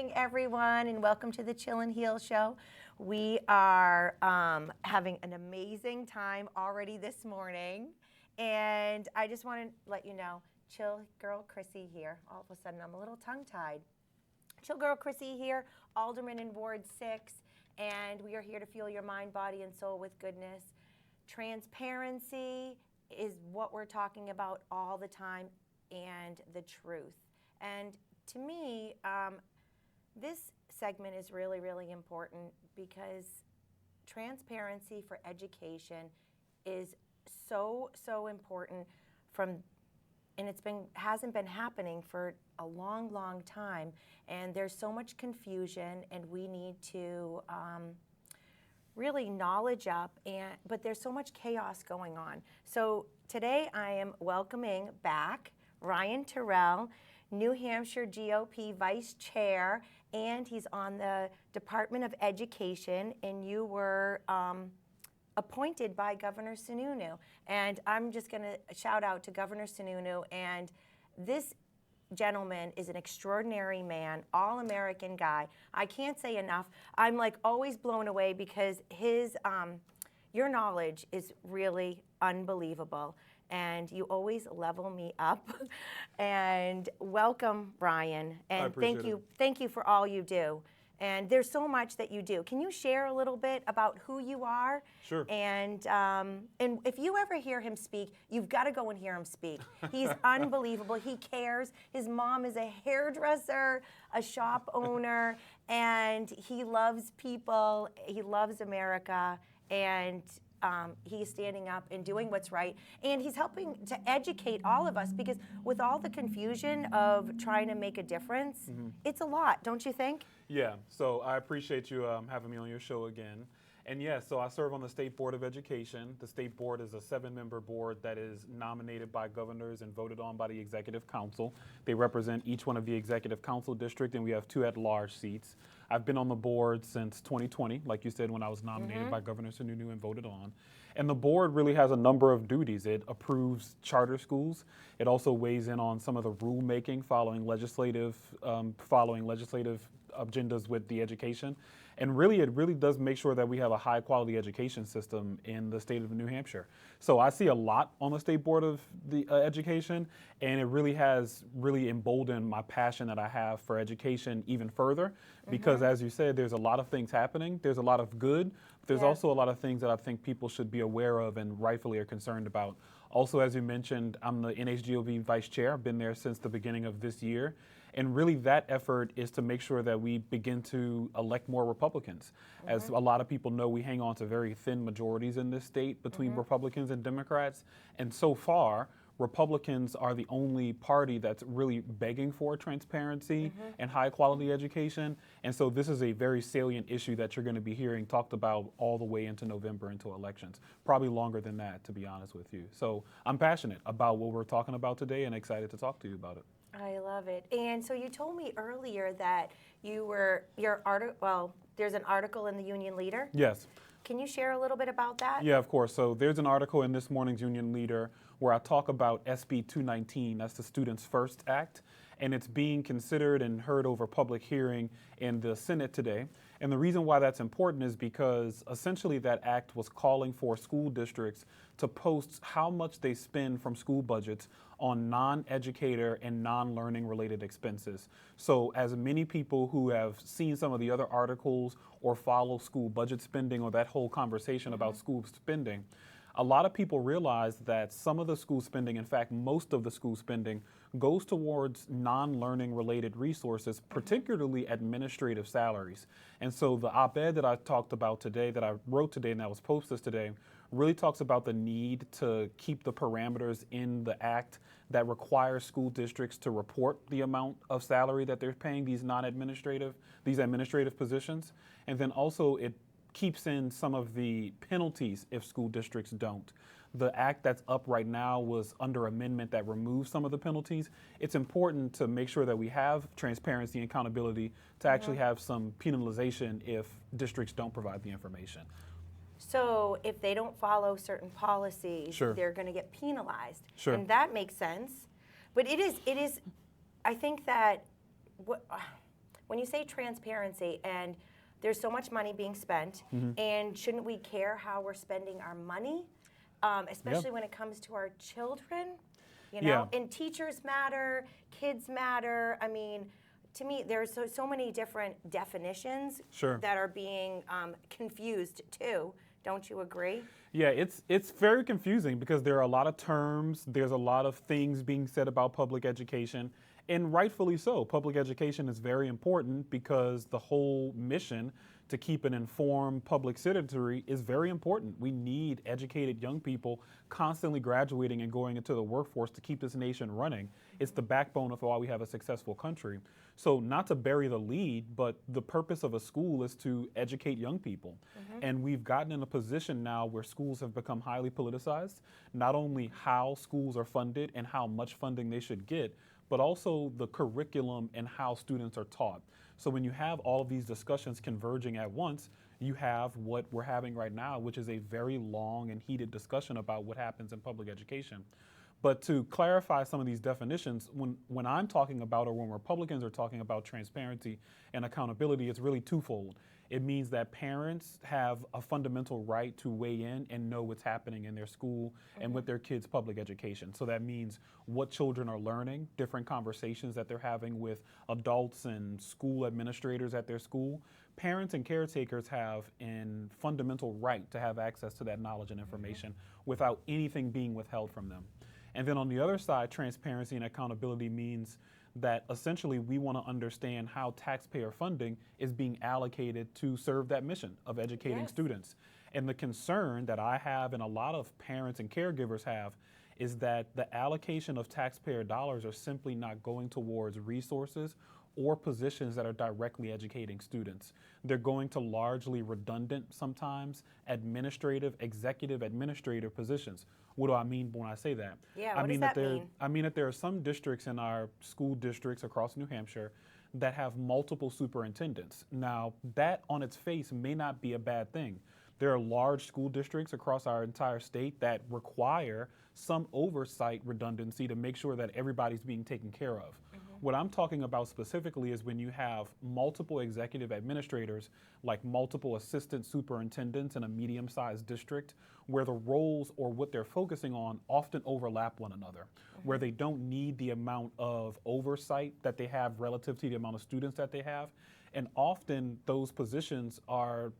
morning, everyone, and welcome to the Chill and Heal Show. We are having an amazing time already this morning, and I just want to let you know, Chill Girl Chrissy here. All of a sudden, I'm a little tongue-tied. Chill Girl Chrissy here, Alderman in Ward 6, and we are here to fuel your mind, body, and soul with goodness. Transparency is what we're talking about all the time, and the truth. And to me, this segment is really, really important because transparency for education is so important and hasn't been happening for a long, long time. And there's so much confusion, and we need to really knowledge up, but there's so much chaos going on. So today I am welcoming back Ryan Terrell, New Hampshire GOP Vice Chair, and he's on the Department of Education, and you were appointed by Governor Sununu. And I'm just going to shout out to Governor Sununu, and this gentleman is an extraordinary man, all-American guy. I can't say enough. I'm like always blown away because your knowledge is really unbelievable, and you always level me up. And welcome, Ryan. And thank you for all you do. And there's so much that you do. Can you share a little bit about who you are? Sure. And if you ever hear him speak, you've got to go and hear him speak. He's unbelievable. He cares. His mom is a hairdresser, a shop owner, and he loves people. He loves America, and he's standing up and doing what's right, and he's helping to educate all of us, because with all the confusion of trying to make a difference, it's a lot, don't you think? Yeah, so I appreciate you having me on your show again. And yeah, so I serve on the State Board of Education. The State Board is a 7-member board that is nominated by governors and voted on by the Executive Council. They represent each one of the Executive Council district, and we have 2 at-large seats. I've been on the board since 2020, like you said, when I was nominated by Governor Sununu and voted on. And the board really has a number of duties. It approves charter schools. It also weighs in on some of the rulemaking following legislative agendas with the education. And really, it really does make sure that we have a high quality education system in the state of New Hampshire. So I see a lot on the State Board of the Education, and it really has emboldened my passion that I have for education even further, because as you said, there's a lot of things happening. There's a lot of good, but there's also a lot of things that I think people should be aware of and rightfully are concerned about. Also, as you mentioned, I'm the NHGOV Vice Chair. I've been there since the beginning of this year. And really that effort is to make sure that we begin to elect more Republicans. As a lot of people know, we hang on to very thin majorities in this state between Republicans and Democrats. And so far, Republicans are the only party that's really begging for transparency and high quality education. And so this is a very salient issue that you're going to be hearing talked about all the way into November, into elections. Probably longer than that, to be honest with you. So I'm passionate about what we're talking about today and excited to talk to you about it. I love it. And so you told me earlier that there's an article in the Union Leader. Yes. Can you share a little bit about that? Yeah, of course. So there's an article in this morning's Union Leader where I talk about SB 219, that's the Students First Act, and it's being considered and heard over public hearing in the Senate today. And the reason why that's important is because essentially that act was calling for school districts to post how much they spend from school budgets on non-educator and non-learning related expenses. So as many people who have seen some of the other articles or follow school budget spending or that whole conversation about school spending, a lot of people realize that some of the school spending, in fact, most of the school spending, goes towards non-learning related resources, particularly administrative salaries. And so the op-ed that I talked about today, that I wrote today and that was posted today, really talks about the need to keep the parameters in the act that requires school districts to report the amount of salary that they're paying these administrative positions. And then also it keeps in some of the penalties if school districts don't. The act that's up right now was under amendment that removes some of the penalties. It's important to make sure that we have transparency and accountability to actually have some penalization if districts don't provide the information. So if they don't follow certain policies, they're going to get penalized. And that makes sense. But it is, I think that when you say transparency, and there's so much money being spent, and shouldn't we care how we're spending our money, especially when it comes to our children? You know, and teachers matter, kids matter. I mean, to me, there's so many different definitions that are being confused too. Don't you agree? Yeah, it's very confusing because there are a lot of terms, there's a lot of things being said about public education, and rightfully so. Public education is very important because the whole mission to keep an informed public citizenry is very important. We need educated young people constantly graduating and going into the workforce to keep this nation running. It's the backbone of why we have a successful country. So not to bury the lead, but the purpose of a school is to educate young people. And we've gotten in a position now where schools have become highly politicized, not only how schools are funded and how much funding they should get, but also the curriculum and how students are taught. So when you have all of these discussions converging at once, you have what we're having right now, which is a very long and heated discussion about what happens in public education. But to clarify some of these definitions, when I'm talking about, or when Republicans are talking about transparency and accountability, it's really twofold. It means that parents have a fundamental right to weigh in and know what's happening in their school and with their kids' public education. So that means what children are learning, different conversations that they're having with adults and school administrators at their school. Parents and caretakers have a fundamental right to have access to that knowledge and information without anything being withheld from them. And then on the other side, transparency and accountability means that essentially we want to understand how taxpayer funding is being allocated to serve that mission of educating students. And the concern that I have and a lot of parents and caregivers have is that the allocation of taxpayer dollars are simply not going towards resources or positions that are directly educating students. They're going to largely redundant, sometimes executive administrative positions. What do I mean when I say that? Yeah, what does that mean? I mean that there are some districts in our school districts across New Hampshire that have multiple superintendents. Now, that on its face may not be a bad thing. There are large school districts across our entire state that require some oversight redundancy to make sure that everybody's being taken care of. What I'm talking about specifically is when you have multiple executive administrators, like multiple assistant superintendents in a medium-sized district, where the roles or what they're focusing on often overlap one another, where they don't need the amount of oversight that they have relative to the amount of students that they have. And often those positions are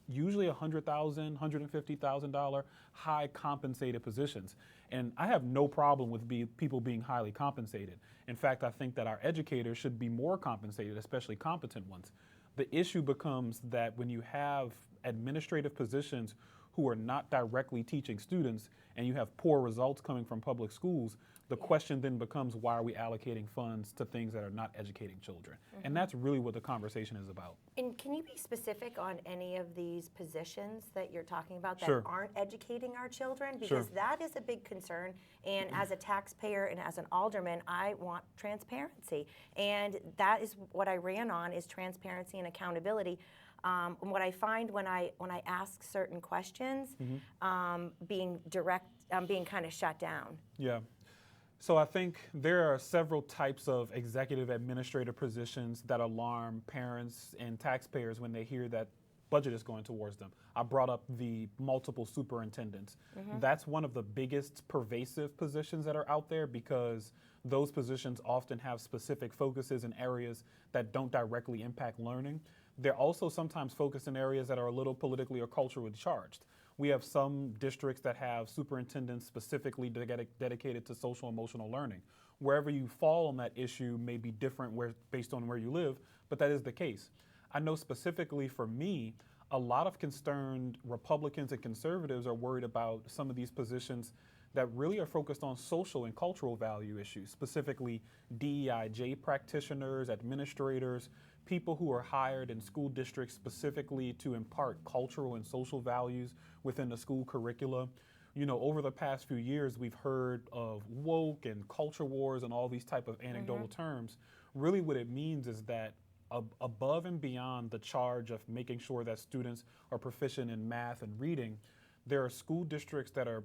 usually $100,000, $150,000 high compensated positions. And I have no problem with people being highly compensated. In fact, I think that our educators should be more compensated, especially competent ones. The issue becomes that when you have administrative positions who are not directly teaching students and you have poor results coming from public schools, the question then becomes, why are we allocating funds to things that are not educating children? And that's really what the conversation is about. And can you be specific on any of these positions that you're talking about that Sure. aren't educating our children? Because that is a big concern. And as a taxpayer and as an alderman, I want transparency. And that is what I ran on, is transparency and accountability. What I find when I ask certain questions, being kind of shut down. Yeah. So I think there are several types of executive administrative positions that alarm parents and taxpayers when they hear that budget is going towards them. I brought up the multiple superintendents. That's one of the biggest pervasive positions that are out there because those positions often have specific focuses in areas that don't directly impact learning. They're also sometimes focused in areas that are a little politically or culturally charged. We have some districts that have superintendents specifically dedicated to social emotional learning. Wherever you fall on that issue may be different based on where you live, but that is the case. I know specifically for me, a lot of concerned Republicans and conservatives are worried about some of these positions that really are focused on social and cultural value issues, specifically DEIJ practitioners, administrators, people who are hired in school districts specifically to impart cultural and social values within the school curricula. You know, over the past few years, we've heard of woke and culture wars and all these type of anecdotal terms. Really what it means is that above and beyond the charge of making sure that students are proficient in math and reading, there are school districts that are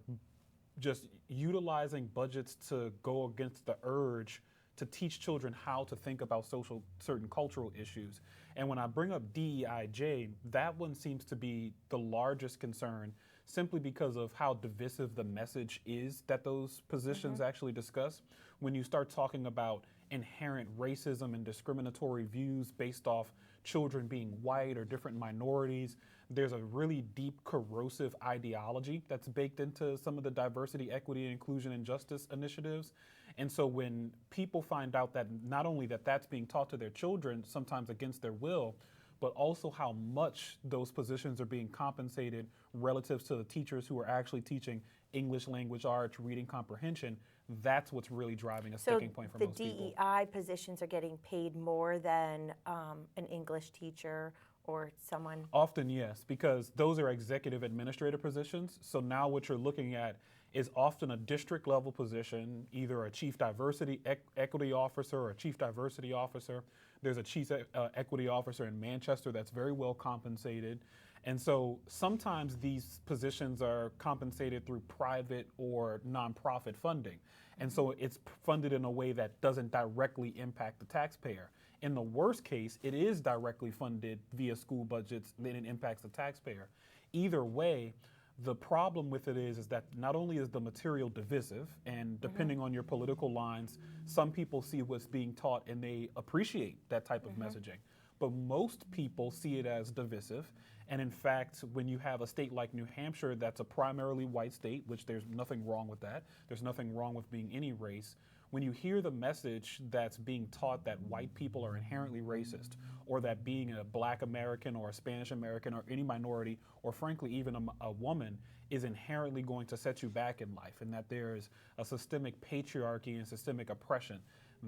just utilizing budgets to go against the urge to teach children how to think about certain cultural issues. And when I bring up DEIJ, that one seems to be the largest concern simply because of how divisive the message is that those positions actually discuss. When you start talking about inherent racism and discriminatory views based off children being white or different minorities, there's a really deep corrosive ideology that's baked into some of the diversity, equity, inclusion, and justice initiatives. And so when people find out that not only that that's being taught to their children, sometimes against their will, but also how much those positions are being compensated relative to the teachers who are actually teaching English language arts, reading comprehension, that's what's really driving a sticking point for most people. So the DEI positions are getting paid more than an English teacher or someone? Often, yes, because those are executive administrative positions. So now what you're looking at is often a district level position, either a chief diversity equity officer or a chief diversity officer. There's a chief equity officer in Manchester that's very well compensated. And so sometimes these positions are compensated through private or nonprofit funding. And so it's funded in a way that doesn't directly impact the taxpayer. In the worst case, it is directly funded via school budgets, then it impacts the taxpayer. Either way, the problem with it is that not only is the material divisive, and depending on your political lines, some people see what's being taught and they appreciate that type of messaging. But most people see it as divisive. And in fact, when you have a state like New Hampshire that's a primarily white state, which there's nothing wrong with that, there's nothing wrong with being any race, when you hear the message that's being taught that white people are inherently racist, or that being a Black American or a Spanish American or any minority, or frankly even a woman, is inherently going to set you back in life, and that there is a systemic patriarchy and systemic oppression,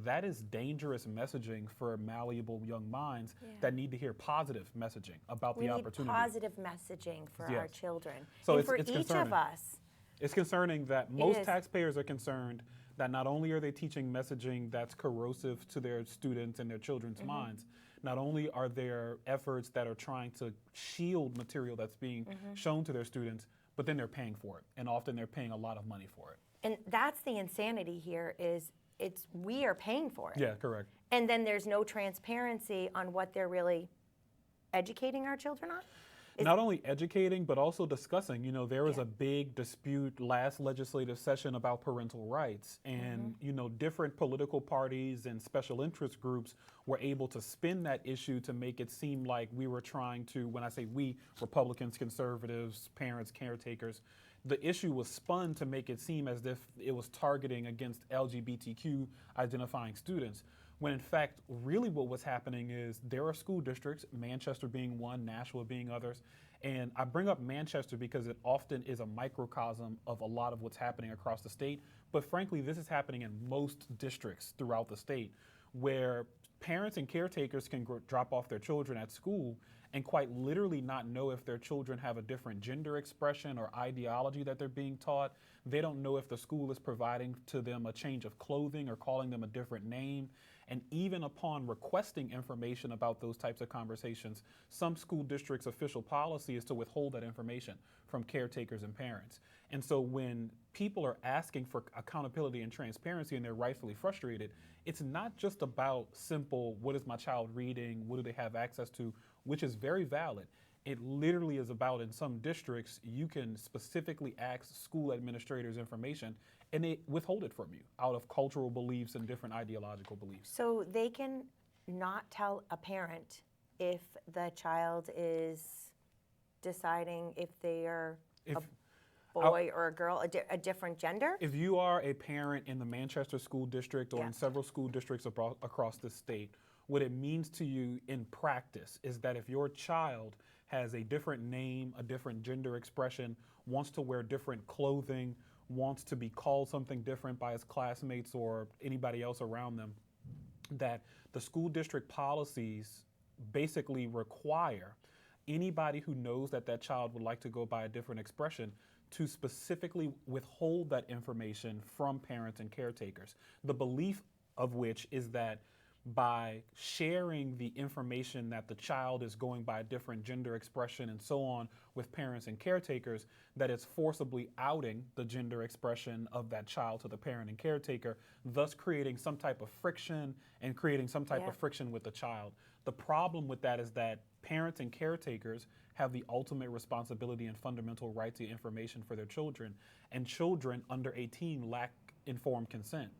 that is dangerous messaging for malleable young minds that need to hear positive messaging about the opportunity. We need positive messaging for our children. So and for it's each concerning. of us. It's concerning that most taxpayers are concerned that not only are they teaching messaging that's corrosive to their students and their children's minds, not only are there efforts that are trying to shield material that's being shown to their students, but then they're paying for it. And often they're paying a lot of money for it. And that's the insanity here is we are paying for it. Yeah, correct. And then there's no transparency on what they're really educating our children on? Not only educating, but also discussing. You know, there was a big dispute last legislative session about parental rights. And, you know, different political parties and special interest groups were able to spin that issue to make it seem like we were trying to, when I say we, Republicans, conservatives, parents, caretakers, the issue was spun to make it seem as if it was targeting against LGBTQ identifying students, when in fact, really what was happening is there are school districts, Manchester being one, Nashua being others, and I bring up Manchester because it often is a microcosm of a lot of what's happening across the state, but frankly, this is happening in most districts throughout the state, where parents and caretakers can drop off their children at school and quite literally not know if their children have a different gender expression or ideology that they're being taught. They don't know if the school is providing to them a change of clothing or calling them a different name. And even upon requesting information about those types of conversations, some school districts' official policy is to withhold that information from caretakers and parents. And so when people are asking for accountability and transparency and they're rightfully frustrated, it's not just about simple, what is my child reading, what do they have access to, which is very valid. It literally is about, in some districts, you can specifically ask school administrators information and they withhold it from you out of cultural beliefs and different ideological beliefs. So they can not tell a parent if the child is deciding if they are a boy or a girl, a different gender? If you are a parent in the Manchester School District or in several school districts across the state, what it means to you in practice is that if your child has a different name, a different gender expression, wants to wear different clothing, wants to be called something different by his classmates or anybody else around them, that the school district policies basically require anybody who knows that that child would like to go by a different expression to specifically withhold that information from parents and caretakers. The belief of which is that by sharing the information that the child is going by a different gender expression and so on with parents and caretakers, that it's forcibly outing the gender expression of that child to the parent and caretaker, thus creating some type of friction and creating some type of friction with the child. The problem with that is that parents and caretakers have the ultimate responsibility and fundamental right to information for their children, and children under 18 lack informed consent.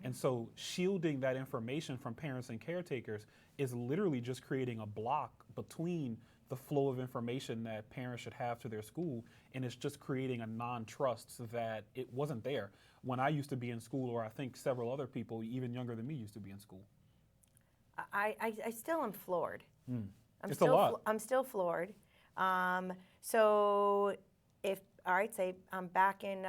And so shielding that information from parents and caretakers is literally just creating a block between the flow of information that parents should have to their school, and it's just creating a non-trust that it wasn't there when I used to be in school, or I think several other people even younger than me used to be in school. I still am floored. It's a lot. I'm still floored. So if, all right, say I'm back in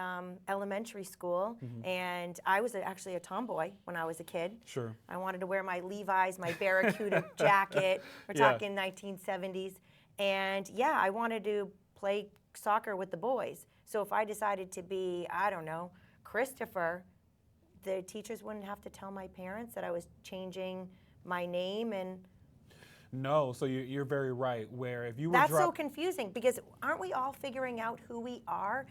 elementary school, and I was actually a tomboy when I was a kid. Sure. I wanted to wear my Levi's, my Barracuda jacket. We're talking 1970s. And yeah, I wanted to play soccer with the boys. So if I decided to be, I don't know, Christopher, the teachers wouldn't have to tell my parents that I was changing my name. And no, so you're very right. Where if you were that's so confusing, because aren't we all figuring out who we are?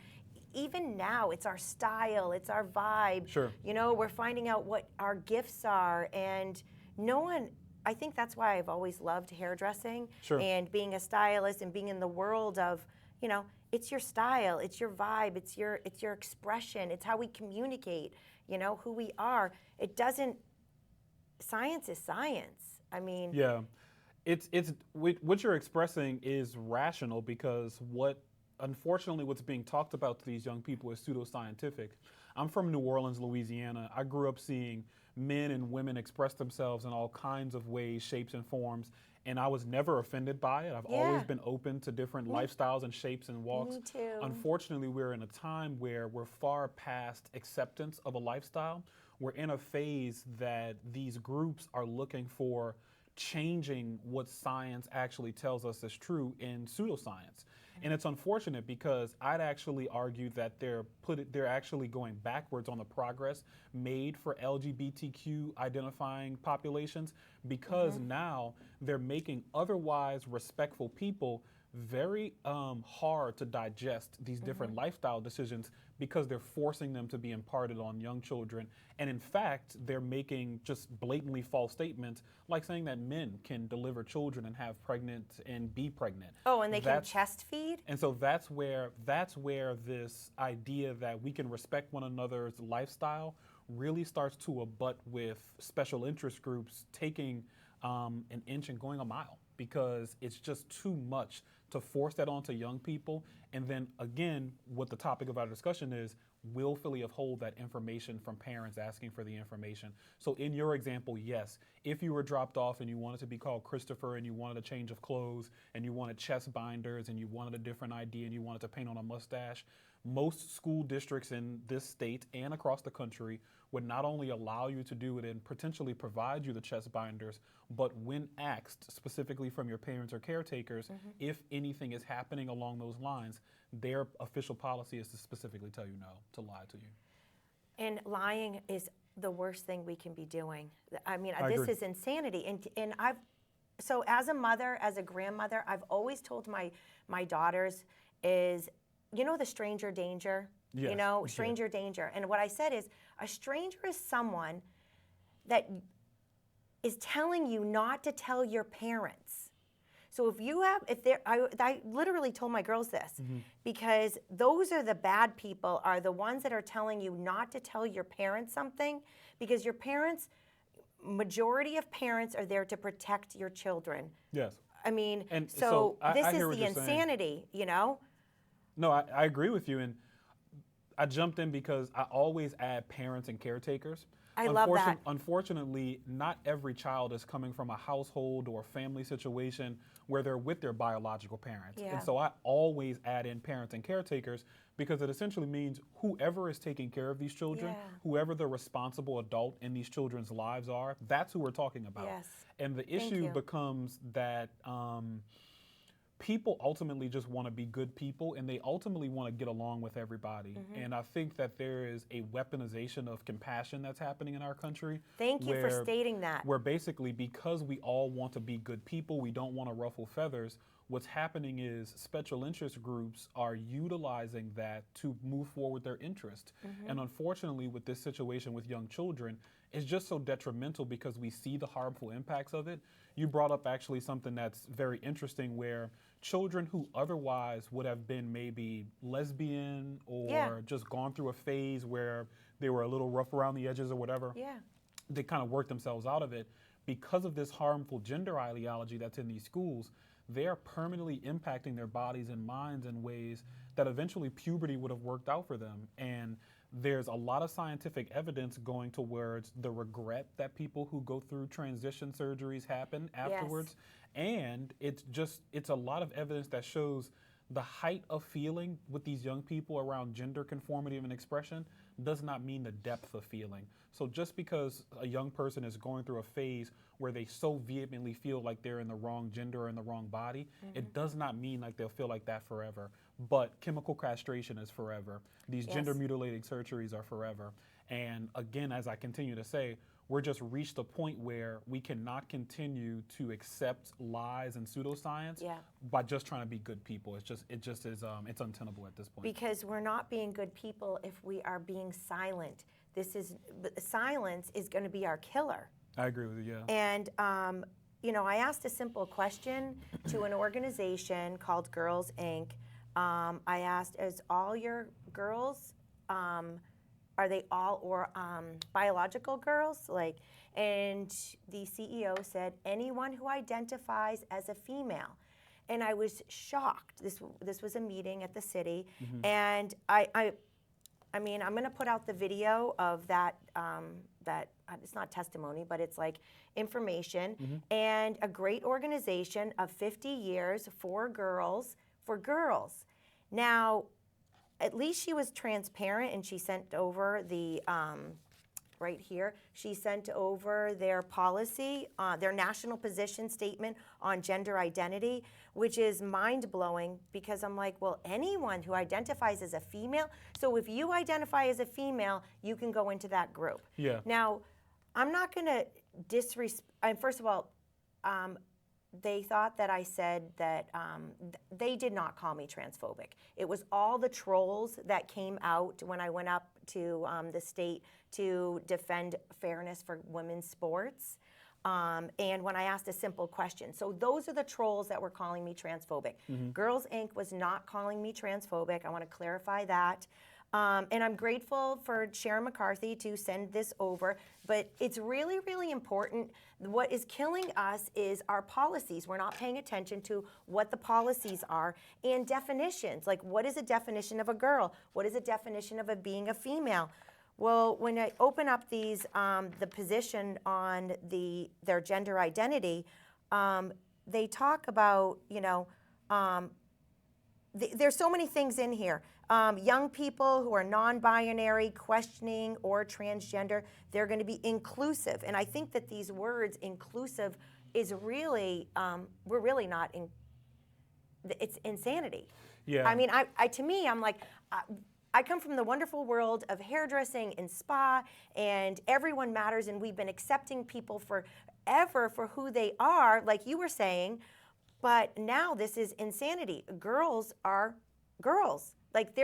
Even now, it's our style, it's our vibe. Sure. You know, we're finding out what our gifts are, and no one. I think that's why I've always loved hairdressing and being a stylist and being in the world of, you know, it's your style, it's your vibe, it's your expression, it's how we communicate. You know, who we are. It doesn't. Science is science. I mean. Yeah. It's what you're expressing is rational, because unfortunately what's being talked about to these young people is pseudoscientific. I'm from New Orleans, Louisiana. I grew up seeing men and women express themselves in all kinds of ways, shapes, and forms, and I was never offended by it. I've always been open to different lifestyles and shapes and walks. Me too. Unfortunately, we're in a time where we're far past acceptance of a lifestyle. We're in a phase that these groups are looking for changing what science actually tells us is true in pseudoscience. And it's unfortunate, because I'd actually argue that they're actually going backwards on the progress made for LGBTQ identifying populations, because now they're making otherwise respectful people very hard to digest these different lifestyle decisions, because they're forcing them to be imparted on young children. And in fact, they're making just blatantly false statements, like saying that men can deliver children and have pregnant and be pregnant. Oh, and they can chest feed? And so that's where this idea that we can respect one another's lifestyle really starts to abut with special interest groups taking an inch and going a mile, because it's just too much to force that onto young people. And then again, what the topic of our discussion is, willfully withhold that information from parents asking for the information. So in your example, yes, if you were dropped off and you wanted to be called Christopher, and you wanted a change of clothes, and you wanted chest binders, and you wanted a different ID, and you wanted to paint on a mustache, most school districts in this state and across the country would not only allow you to do it and potentially provide you the chest binders, but when asked specifically from your parents or caretakers, if anything is happening along those lines, their official policy is to specifically tell you no, to lie to you. And lying is the worst thing we can be doing. I mean, I this agree. is insanity. And so as a mother, as a grandmother, I've always told my daughters is, you know, the stranger danger? Yes, you know, yes. stranger danger. And what I said is, a stranger is someone that is telling you not to tell your parents. So I literally told my girls this, because those are the bad people, are the ones that are telling you not to tell your parents something, because your parents, majority of parents are there to protect your children. Yes. I mean, And so this I hear is what the you're saying. insanity, you know? No, I agree with you. And I jumped in because I always add parents and caretakers. I love that. Unfortunately, not every child is coming from a household or family situation where they're with their biological parents. Yeah. And so I always add in parents and caretakers, because it essentially means whoever is taking care of these children, whoever the responsible adult in these children's lives are, that's who we're talking about. Yes. And the issue becomes that people ultimately just want to be good people, and they ultimately want to get along with everybody. And I think that there is a weaponization of compassion that's happening in our country. Thank you for stating that. Where basically, because we all want to be good people, we don't want to ruffle feathers. What's happening is special interest groups are utilizing that to move forward their interest. And unfortunately, with this situation with young children, it's just so detrimental because we see the harmful impacts of it. You brought up actually something that's very interesting, where children who otherwise would have been maybe lesbian or just gone through a phase where they were a little rough around the edges or whatever, they kind of worked themselves out of it. Because of this harmful gender ideology that's in these schools, they are permanently impacting their bodies and minds in ways that eventually puberty would have worked out for them. And there's a lot of scientific evidence going towards the regret that people who go through transition surgeries happen afterwards. And it's a lot of evidence that shows the height of feeling with these young people around gender conformity and expression does not mean the depth of feeling. So just because a young person is going through a phase where they so vehemently feel like they're in the wrong gender or in the wrong body, it does not mean like they'll feel like that forever. But chemical castration is forever. These gender mutilating surgeries are forever. And again, as I continue to say, we're just reached a point where we cannot continue to accept lies and pseudoscience by just trying to be good people. It's untenable at this point. Because we're not being good people if we are being silent. Silence is going to be our killer. I agree with you, And, I asked a simple question to an organization called Girls Inc. I asked, is all your girls, are they all biological girls? And the CEO said, anyone who identifies as a female. And I was shocked. This was a meeting at the city, and I mean, I'm going to put out the video of that. It's not testimony, but it's like information, and a great organization of 50 years for girls. Now, at least she was transparent, and she sent over the right here. She sent over their policy, their national position statement on gender identity, which is mind-blowing because I'm like, well, anyone who identifies as a female, so if you identify as a female, you can go into that group. Yeah. Now, I'm not going to disrespect, first of all, they thought that I said that they did not call me transphobic. It was all the trolls that came out when I went up to the state to defend fairness for women's sports. And when I asked a simple question. So those are the trolls that were calling me transphobic. Girls Inc. was not calling me transphobic. I want to clarify that. And I'm grateful for Sharon McCarthy to send this over, but it's really, really important. What is killing us is our policies. We're not paying attention to what the policies are and definitions. Like, what is a definition of a girl? What is a definition of being a female? Well, when I open up these, the position on their gender identity, they talk about, there's so many things in here. Young people who are non-binary, questioning, or transgender, they're going to be inclusive. And I think that these words, inclusive, is really, we're really not, it's insanity. Yeah. I mean, to me, I'm like, I come from the wonderful world of hairdressing and spa, and everyone matters, and we've been accepting people forever for who they are, like you were saying, but now this is insanity. Girls are girls. Like,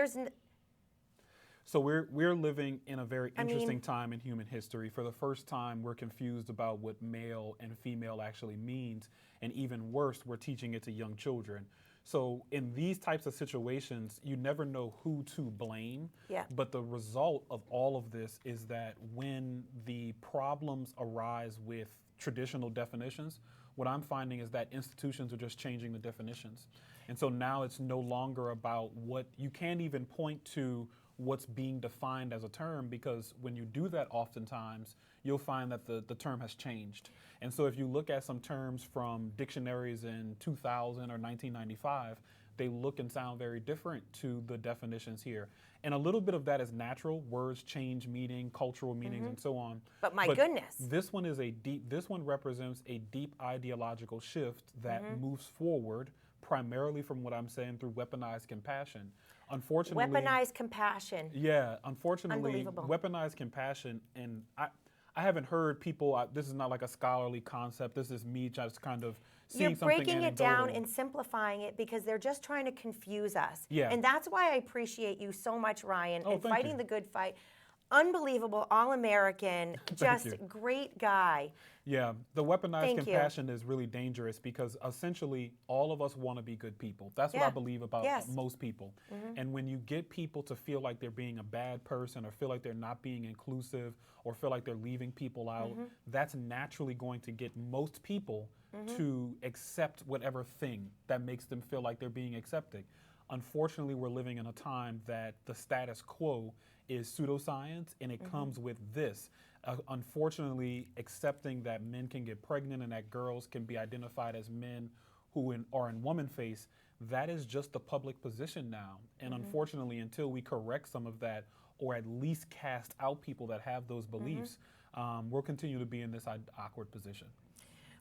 So we're living in a very interesting time in human history. For the first time, we're confused about what male and female actually means, and even worse, we're teaching it to young children. So in these types of situations, you never know who to blame. Yeah. But the result of all of this is that when the problems arise with traditional definitions, what I'm finding is that institutions are just changing the definitions. And so now it's no longer about you can't even point to what's being defined as a term, because when you do that oftentimes, you'll find that the term has changed. And so if you look at some terms from dictionaries in 2000 or 1995, they look and sound very different to the definitions here. And a little bit of that is natural. Words change meaning, cultural meanings, and so on. But goodness. This one represents a deep ideological shift that moves forward primarily from what I'm saying through weaponized compassion. Unfortunately, Weaponized compassion. yeah, unfortunately, Unbelievable. weaponized compassion, and I haven't heard people, this is not like a scholarly concept, this is me just kind of seeing You're something breaking it down anecdotal. and simplifying it because they're just trying to confuse us. Yeah. And that's why I appreciate you so much, Ryan, Oh, and thank fighting you. the good fight. Unbelievable, all-American, just you. great guy. Yeah, the weaponized Thank you. compassion is really dangerous because essentially all of us want to be good people. That's what I Yeah. believe about Yes. most people. And when you get people to feel like they're being a bad person or feel like they're not being inclusive or feel like they're leaving people out, that's naturally going to get most people to accept whatever thing that makes them feel like they're being accepted. Unfortunately, we're living in a time that the status quo is pseudoscience, and it comes with this. Unfortunately, accepting that men can get pregnant and that girls can be identified as men who are in woman face, that is just the public position now. And unfortunately, until we correct some of that or at least cast out people that have those beliefs, we'll continue to be in this awkward position.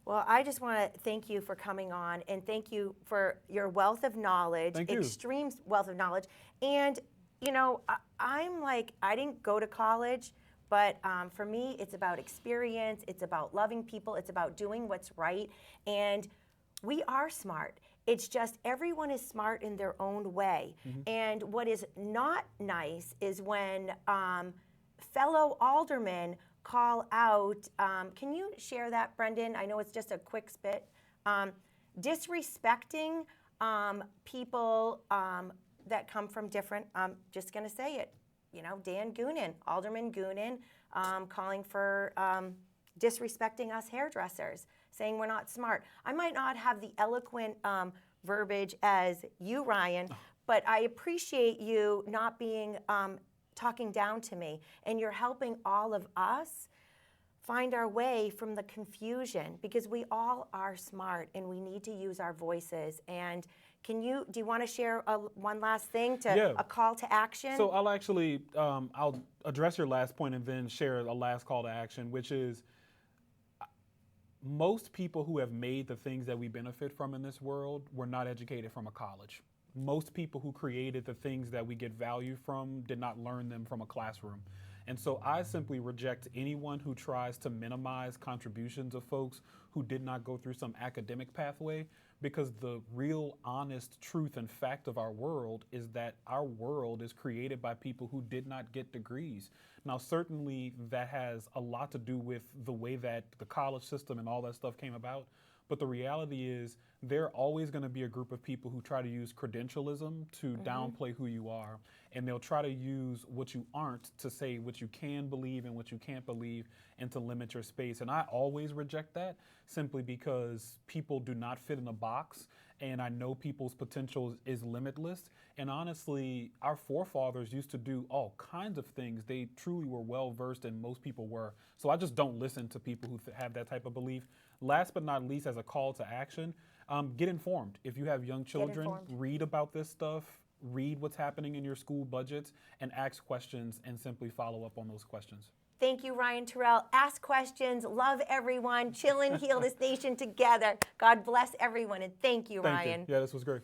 Well, I just want to thank you for coming on and thank you for your wealth of knowledge, Thank you. extreme wealth of knowledge. And, you know, I'm like, I didn't go to college, but for me, it's about experience, it's about loving people, it's about doing what's right. And we are smart. It's just everyone is smart in their own way. And what is not nice is when fellow aldermen call out, can you share that, Brendan? I know it's just a quick spit. Disrespecting people that come from different, I'm just going to say it, you know, Dan Goonan, Alderman Goonan, calling for disrespecting us hairdressers, saying we're not smart. I might not have the eloquent verbiage as you, Ryan, but I appreciate you not being talking down to me, and you're helping all of us find our way from the confusion because we all are smart and we need to use our voices. And do you want to share one last thing a call to action? So I'll actually, I'll address your last point and then share a last call to action, which is most people who have made the things that we benefit from in this world were not educated from a college. Most people who created the things that we get value from did not learn them from a classroom. And so I simply reject anyone who tries to minimize contributions of folks who did not go through some academic pathway, because the real honest truth and fact of our world is that our world is created by people who did not get degrees. Now, certainly that has a lot to do with the way that the college system and all that stuff came about. But the reality is there are always going to be a group of people who try to use credentialism to downplay who you are. And they'll try to use what you aren't to say what you can believe and what you can't believe and to limit your space. And I always reject that simply because people do not fit in a box. And I know people's potential is limitless. And honestly, our forefathers used to do all kinds of things. They truly were well versed, and most people were. So I just don't listen to people who have that type of belief. Last but not least, as a call to action, get informed. If you have young children, read about this stuff, read what's happening in your school budgets, and ask questions and simply follow up on those questions. Thank you, Ryan Terrell. Ask questions, love everyone, chill and heal this nation together. God bless everyone, and thank you, Ryan. You. Yeah, this was great.